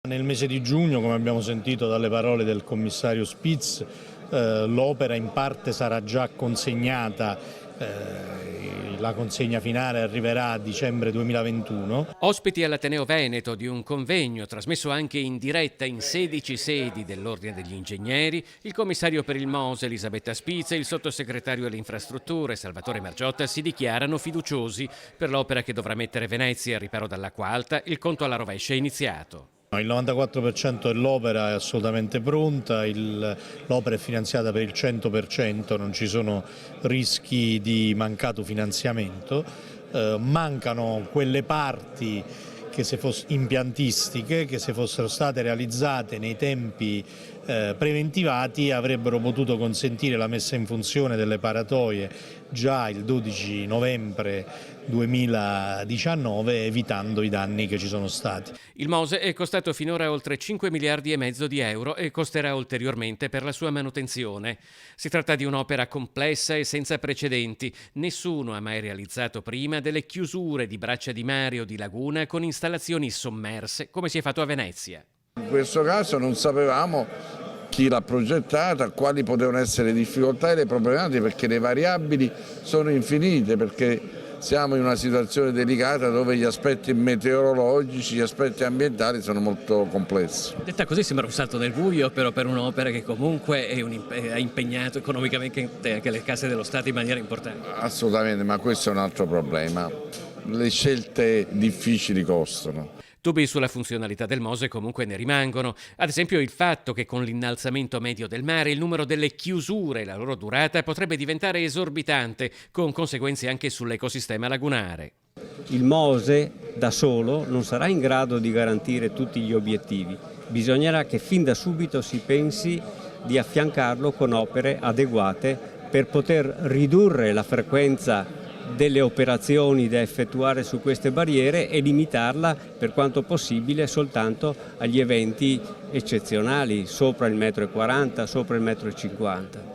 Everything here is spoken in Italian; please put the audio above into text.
Nel mese di giugno, come abbiamo sentito dalle parole del commissario Spitz, l'opera in parte sarà già consegnata, la consegna finale arriverà a dicembre 2021. Ospiti all'Ateneo Veneto di un convegno trasmesso anche in diretta in 16 sedi dell'Ordine degli Ingegneri, il commissario per il Mose Elisabetta Spitz e il sottosegretario alle infrastrutture Salvatore Margiotta si dichiarano fiduciosi per l'opera che dovrà mettere Venezia al riparo dall'acqua alta. Il conto alla rovescia è iniziato. Il 94% dell'opera è assolutamente pronta, l'opera è finanziata per il 100%, non ci sono rischi di mancato finanziamento, mancano quelle parti impiantistiche che se fossero state realizzate nei tempi preventivati avrebbero potuto consentire la messa in funzione delle paratoie già il 12 novembre 2019, evitando i danni che ci sono stati. Il Mose è costato finora oltre 5 miliardi e mezzo di euro e costerà ulteriormente per la sua manutenzione. Si tratta di un'opera complessa e senza precedenti. Nessuno ha mai realizzato prima delle chiusure di braccia di mare o di laguna con installazioni sommerse come si è fatto a Venezia. In questo caso non sapevamo chi l'ha progettata, quali potevano essere le difficoltà e le problematiche, perché le variabili sono infinite, perché siamo in una situazione delicata dove gli aspetti meteorologici, gli aspetti ambientali sono molto complessi. Detta così sembra un salto nel buio, però per un'opera che comunque ha impegnato economicamente anche le casse dello Stato in maniera importante. Assolutamente, ma questo è un altro problema. Le scelte difficili costano. Dubbi sulla funzionalità del Mose comunque ne rimangono, ad esempio il fatto che con l'innalzamento medio del mare il numero delle chiusure e la loro durata potrebbe diventare esorbitante, con conseguenze anche sull'ecosistema lagunare. Il Mose da solo non sarà in grado di garantire tutti gli obiettivi, bisognerà che fin da subito si pensi di affiancarlo con opere adeguate per poter ridurre la frequenza delle operazioni da effettuare su queste barriere e limitarla per quanto possibile soltanto agli eventi eccezionali, sopra il 1,40 m, sopra il 1,50 m.